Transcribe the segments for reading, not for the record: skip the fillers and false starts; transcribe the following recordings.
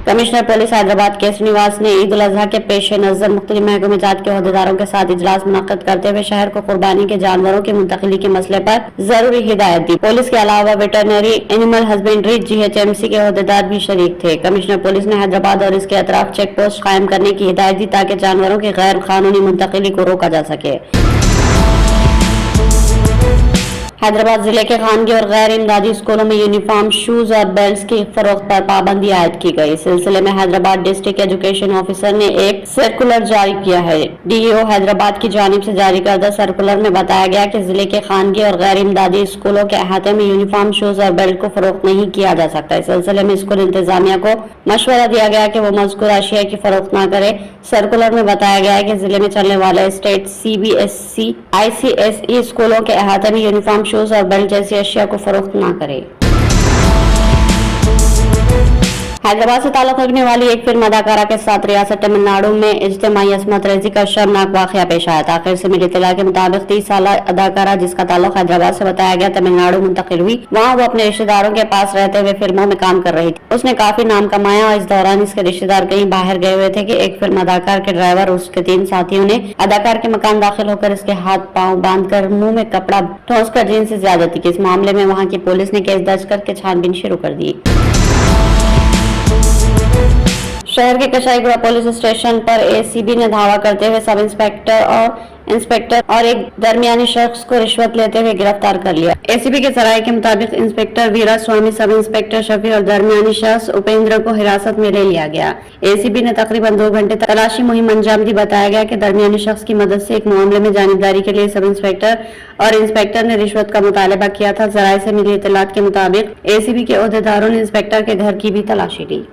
Commissioner police Hyderabad के श्रीनिवास ने ईद उल अजहा के पेश नजर मुख्तलिफ महकमे जात के अहदेदारों के साथ इजलास मुनक्किद करते हुए शहर को कुर्बानी के जानवरों की मुंतकिली के मसले पर जरूरी हिदायत दी। पुलिस के अलावा वेटरनरी एनिमल हस्बेंड्री GHMC के अहदेदार भी शरीक थे। कमिश्नर पुलिस ने हैदराबाद और इसके अतराफ चेक पोस्ट कायम करने की हिदायत दी ताकि जानवरों की गैर कानूनी मुंतकिली को रोका जा सके। हैदराबाद जिले के खानगी और गैर इमदादी स्कूलों में यूनिफॉर्म, शूज और बेल्ट्स की फरोख्त पर पाबंदी आयद की गई। इस सिलसिले में हैदराबाद डिस्ट्रिक्ट एजुकेशन ऑफिसर ने एक सर्कुलर जारी किया है। DEO हैदराबाद की जानिब से जारी करदा सर्कुलर में बताया गया कि जिले के खानगी और गैर इमदादी स्कूलों के अहाते में यूनिफॉर्म, शूज और बेल्ट को फरोख्त नहीं किया जा सकता। इस सिलसिले में स्कूल इंतजामिया को मशवरा दिया गया कि वो मज़कूर अशिया की फरोख्त न करे। सर्कुलर में बताया गया है कि जिले में चलने वाले स्टेट CBSE ICSE स्कूलों के अहाते में यूनिफॉर्म, शूज और बेल्ट जैसी अशिया को फरोख्त ना करे। हैदराबाद से ताल्लुक रखने वाली एक फिल्म अदाकारा के साथ रियासत तमिलनाडु में इज्तिमाई असमत रेजी का शर्मनाक वाकया पेश आया था। आखिर से मिली इत्तला के मुताबिक 30 साला अदाकारा जिसका ताल्लुक हैदराबाद से बताया गया तमिलनाडु मुंतकिल हुई। वहाँ वो अपने रिश्तेदारों के पास रहते हुए फिल्मों में काम कर रही थी। उसने काफी नाम कमाया और इस दौरान इसके रिश्तेदार कहीं बाहर गए हुए थे कि एक फिल्म अदाकार के ड्राइवर और उसके 3 साथियों ने अदाकार के मकान दाखिल होकर इसके हाथ पाँव बांध कर मुंह में कपड़ा ठोंस कर जीन से ज्यादती की। इस मामले में वहाँ की पुलिस ने केस दर्ज करके छानबीन शुरू कर दी। शहर के कशाईगुड़ा पुलिस स्टेशन पर ACB ने धावा करते हुए सब इंस्पेक्टर और एक दरमियानी शख्स को रिश्वत लेते हुए गिरफ्तार कर लिया। ACB के सराय के मुताबिक इंस्पेक्टर वीरा स्वामी, सब इंस्पेक्टर शफी और दरमियानी शख्स उपेंद्र को हिरासत में ले लिया गया। ACB ने तकरीबन 2 घंटे तलाशी मुहिम अंजाम दी। बताया गया कि दरमियानी शख्स की मदद से एक मामले में जानिबदारी के लिए सब इंस्पेक्टर और इंस्पेक्टर ने रिश्वत का मुतालबा किया था। जराये से मिली इत्तलात के मुताबिक ACB के अहदेदारों ने इंस्पेक्टर के घर की भी तलाशी ली।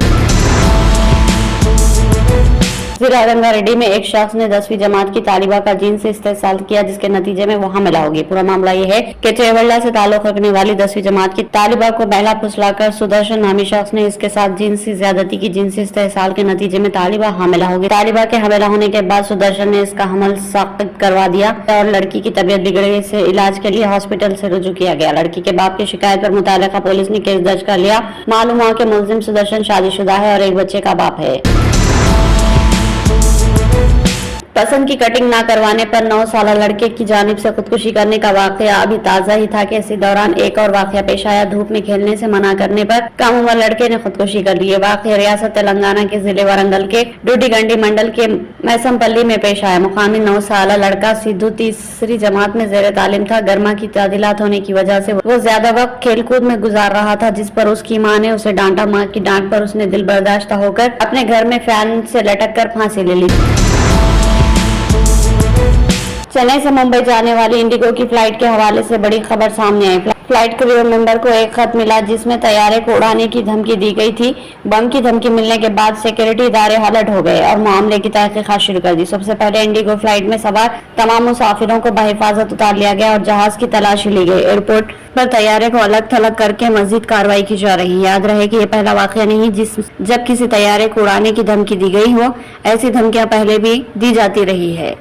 जिला रंगारेड्डी में एक शख्स ने 10वीं जमात की तालिबा का जीन से इस्तेसाल किया जिसके नतीजे में वो हामिला होगी। पूरा मामला ये है कि चेवल्ला से ताल्लुक रखने वाली 10वीं जमात की तालिबा को बहला फुसलाकर सुदर्शन नामी शख्स ने इसके साथ जिनसी ज्यादती की। जिनसी इस्तेसाल के नतीजे में तालिबा हामिला होगी। तालिबा के हामिला होने के बाद सुदर्शन ने इसका हमल साकित करवा दिया और लड़की की तबीयत बिगड़ने से इलाज के लिए हॉस्पिटल से रुजू किया गया। लड़की के बाप की शिकायत पर मुतालिका पुलिस ने केस दर्ज कर लिया। मालूम हुआ कि मुलजिम सुदर्शन शादीशुदा है और एक बच्चे का बाप है। पसंद की कटिंग ना करवाने पर 9 साला लड़के की जानिब से खुदकुशी करने का वाकया अभी ताजा ही था कि इसी दौरान एक और वाकया पेश आया। धूप में खेलने से मना करने पर कम उम्र लड़के ने खुदकुशी कर ली। वाकया रियासत तेलंगाना के जिले वारंगल के डूडीगंडी मंडल के मैसमपल्ली में पेश आया। मुकामी 9 साला लड़का सिद्धू 3री जमात में जेर तालीम था। गर्मा की तादिलात होने की वजह से वो ज्यादा वक्त खेलकूद में गुजार रहा था, जिस पर उसकी माँ ने उसे डांटा। माँ की डांट पर उसने दिल बर्दाश्त होकर अपने घर में फैन से लटक कर फांसी ले ली। चेन्नई से मुंबई जाने वाली इंडिगो की फ्लाइट के हवाले से बड़ी खबर सामने आई। फ्लाइट क्रू मेंबर को एक खत मिला जिसमें तैयारे को उड़ाने की धमकी दी गई थी। बम की धमकी मिलने के बाद सिक्योरिटी इदारे अलर्ट हो गए और मामले की तहकीकात शुरू कर दी। सबसे पहले इंडिगो फ्लाइट में सवार तमाम मुसाफिरों को बहिफाजत उतार लिया गया और जहाज की तलाशी ली गई। एयरपोर्ट पर तैयारे को अलग थलग करके मजीद कार्रवाई की जा रही है। याद रहे कि ये पहला वाकया नहीं जब किसी तैयारे को उड़ाने की धमकी दी गई हो। ऐसी धमकियां पहले भी दी जाती रही है।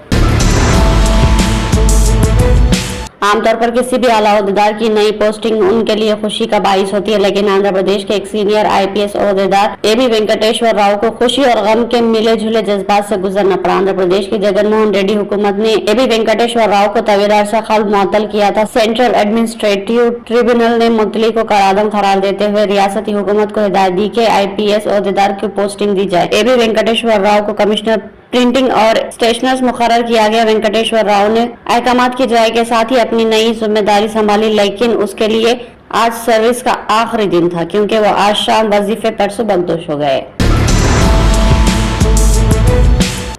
आमतौर पर किसी भी आला ओहदेदार की नई पोस्टिंग उनके लिए खुशी का बाइस होती है, लेकिन आंध्र प्रदेश के एक सीनियर IPS ओहदेदार AB वेंकटेश्वर राव को खुशी और गम के मिले जुले जज्बात से गुजरना पड़ा। आंध्र प्रदेश की जगनमोहन रेड्डी हुकूमत ने AB वेंकटेश्वर राव को तवील अरसा कबल मुअत्तल किया था। सेंट्रल एडमिनिस्ट्रेटिव ट्रिब्यूनल ने मुअत्तली को करारदम करार देते हुए रियासती हुकूमत को हिदायत दी कि IPS ओहदेदार की पोस्टिंग दी जाए। AB वेंकटेश्वर राव को कमिश्नर प्रिंटिंग और स्टेशनर्स मुकर्रर किया गया। वेंकटेश्वर राव ने अहकामात की जाए के साथ ही अपनी नई जिम्मेदारी संभाली, लेकिन उसके लिए आज सर्विस का आखिरी दिन था क्योंकि वो आज शाम वजीफे पर सुबकदोश हो गए।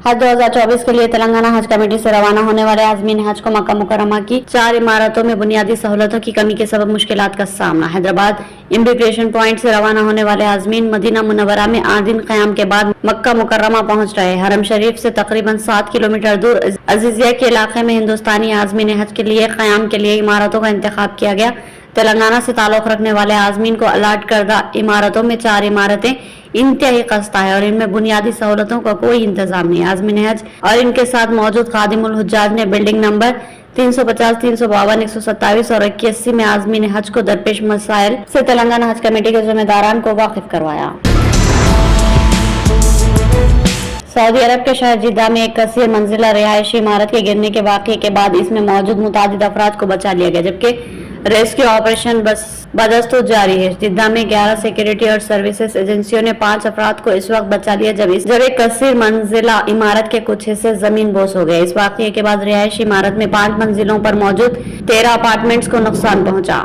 हज 2024 के लिए तेलंगाना हज कमेटी से रवाना होने वाले आज़मीन हज को मक्का मुकर्रमा की 4 इमारतों में बुनियादी सहूलतों की कमी के सबब मुश्किलात का सामना। हैदराबाद इमिग्रेशन पॉइंट से रवाना होने वाले आज़मीन मदीना मुनव्वरा में 8 दिन क़याम के बाद मक्का मुकर्रमा पहुंच रहे। हरम शरीफ से तकरीबन 7 किलोमीटर दूर अजीजिया के इलाके में हिंदुस्तानी आज़मीन हज के लिए क़याम के लिए इमारतों का इंतखाब किया गया। तेलंगाना से ताल्लुक़ रखने वाले आज़मीन को अलाट करदा इमारतों में 4 इमारतें इंतहाई खस्ता है और इनमें बुनियादी सहूलतों का कोई इंतजाम नहीं। आज़मीन हज और इनके साथ मौजूद खादिमुल हुज्जाज ने बिल्डिंग नंबर 350, 352, 127 और 81 में आज़मीन हज को दरपेश मसाइल से तेलंगाना हज कमेटी के जिम्मेदारान को वाकिफ करवाया। सऊदी अरब के शहर जिद्दा में एक कसीर मंजिला रिहायशी इमारत के गिरने के वाक़ये के बाद इसमें मौजूद मुतादिद अफराद को बचा लिया गया, जबकि रेस्क्यू ऑपरेशन बदस्तूर जारी है। जिद्दा में 11 सिक्योरिटी और सर्विसेज एजेंसियों ने 5 अफराद को इस वक्त बचा लिया जब एक कसीर मंजिला इमारत के कुछ हिस्से जमीन बोस हो गए। इस वाक़ये के बाद रिहायशी इमारत में 5 मंजिलों पर मौजूद 13 अपार्टमेंट्स को नुकसान पहुंचा।